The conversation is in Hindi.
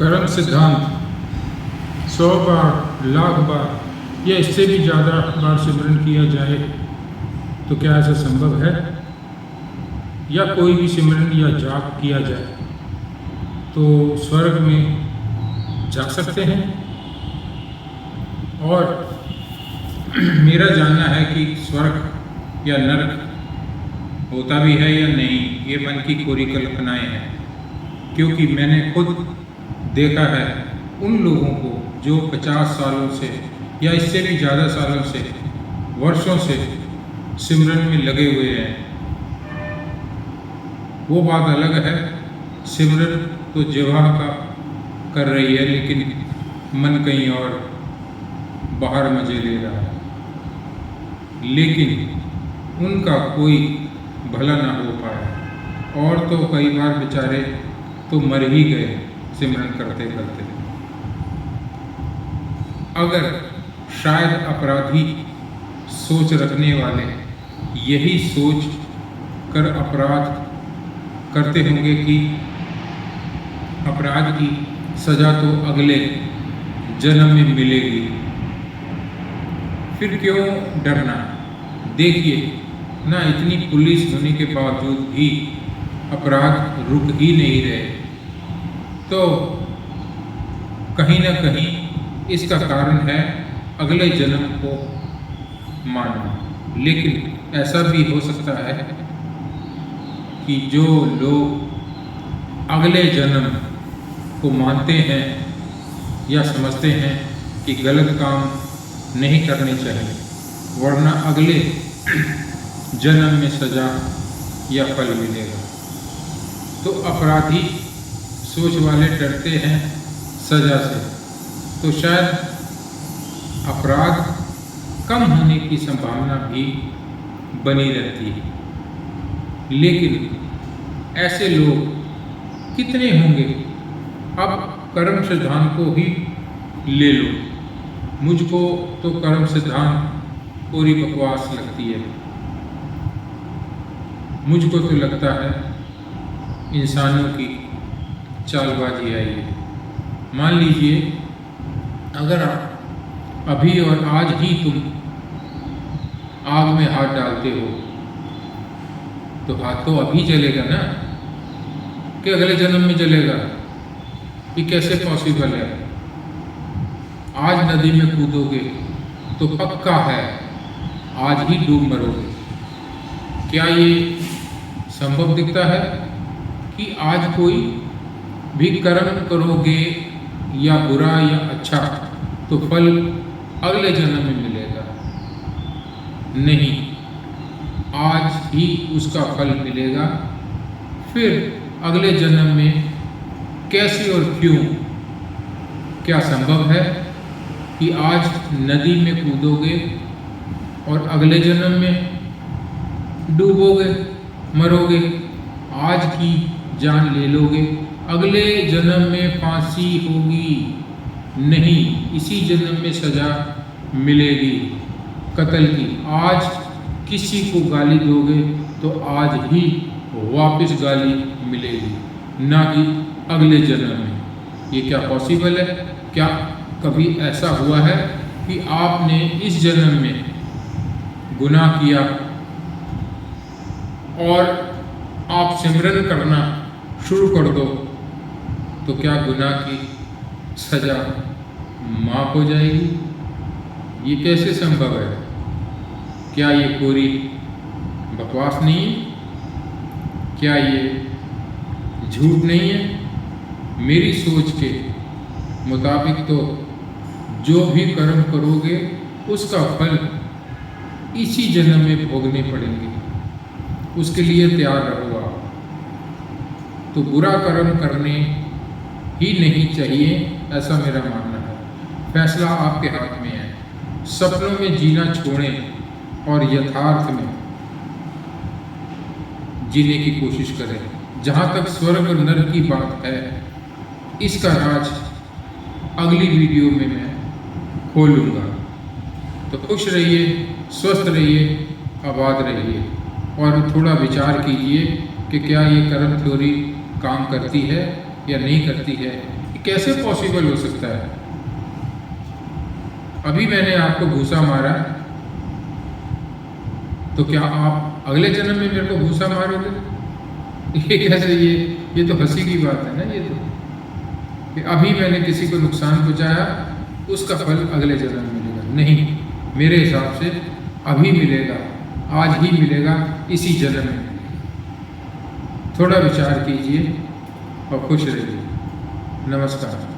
कर्म सिद्धांत 100 बार, लाख बार या इससे भी ज़्यादा बार सिमरन किया जाए तो क्या ऐसा संभव है? या कोई भी सिमरन या जाप किया जाए तो स्वर्ग में जा सकते हैं? और मेरा जानना है कि स्वर्ग या नरक होता भी है या नहीं, ये मन की कोरी कल्पनाएं हैं। क्योंकि मैंने खुद देखा है उन लोगों को जो 50 सालों से या इससे भी ज़्यादा सालों से, वर्षों से सिमरन में लगे हुए हैं। वो बात अलग है, सिमरन तो जिह्वा का कर रही है लेकिन मन कहीं और बाहर मजे ले रहा है। लेकिन उनका कोई भला ना हो पाया और तो कई बार बेचारे तो मर ही गए सिमरन करते करते। अगर शायद अपराधी सोच रखने वाले यही सोच कर अपराध करते होंगे कि अपराध की सज़ा तो अगले जन्म में मिलेगी, फिर क्यों डरना? देखिए ना, इतनी पुलिस होने के बावजूद भी अपराध रुक ही नहीं रहे। तो कहीं ना कहीं इसका कारण है अगले जन्म को मानना। लेकिन ऐसा भी हो सकता है कि जो लोग अगले जन्म को मानते हैं या समझते हैं कि गलत काम नहीं करने चाहिए वरना अगले जन्म में सज़ा या फल मिलेगा, तो अपराधी सोच वाले डरते हैं सज़ा से, तो शायद अपराध कम होने की संभावना भी बनी रहती है। लेकिन ऐसे लोग कितने होंगे? अब कर्म सिद्धांत को ही ले लो। मुझको तो कर्म सिद्धांत पूरी बकवास लगती है। मुझको तो लगता है इंसानों की चालबाजी है ये। मान लीजिए अगर आप अभी और आज ही तुम आग में हाथ डालते हो तो हाथ तो अभी जलेगा ना, कि अगले जन्म में जलेगा? ये कैसे पॉसिबल है? आज नदी में कूदोगे तो पक्का है आज ही डूब मरोगे। क्या ये संभव दिखता है कि आज कोई भी कर्म करोगे या बुरा या अच्छा तो फल अगले जन्म में मिलेगा? नहीं, आज ही उसका फल मिलेगा। फिर अगले जन्म में कैसे और क्यों? क्या संभव है कि आज नदी में कूदोगे और अगले जन्म में डूबोगे, मरोगे? आज की जान ले लोगे, अगले जन्म में फांसी होगी? नहीं, इसी जन्म में सज़ा मिलेगी कत्ल की। आज किसी को गाली दोगे तो आज ही वापस गाली मिलेगी, ना कि अगले जन्म में। ये क्या पॉसिबल है? क्या कभी ऐसा हुआ है कि आपने इस जन्म में गुनाह किया और आप सिमरन करना शुरू कर दो तो क्या गुनाह की सज़ा माफ़ हो जाएगी? ये कैसे संभव है? क्या ये पूरी बकवास नहीं है? क्या ये झूठ नहीं है? मेरी सोच के मुताबिक तो जो भी कर्म करोगे उसका फल इसी जन्म में भोगने पड़ेंगे। उसके लिए तैयार रहो आप। तो बुरा कर्म करने ही नहीं चाहिए, ऐसा मेरा मानना है। फैसला आपके हाथ में है। सपनों में जीना छोड़ें और यथार्थ में जीने की कोशिश करें। जहाँ तक स्वर्ग और नरक की बात है, इसका राज अगली वीडियो में मैं खोलूँगा। तो खुश रहिए, स्वस्थ रहिए, आबाद रहिए और थोड़ा विचार कीजिए कि क्या ये कर्म थ्योरी काम करती है या नहीं करती है, कैसे पॉसिबल हो सकता है? अभी मैंने आपको घूसा मारा, तो क्या आप अगले जन्म में मेरे को घूसा मारोगे? ये कैसे? ये तो हंसी की बात है ना। ये तो कि अभी मैंने किसी को नुकसान पहुंचाया, उसका फल अगले जन्म में मिलेगा। नहीं, मेरे हिसाब से अभी मिलेगा, आज ही मिलेगा, इसी जन्म में। थोड़ा विचार कीजिए और खुश रहिए। नमस्कार।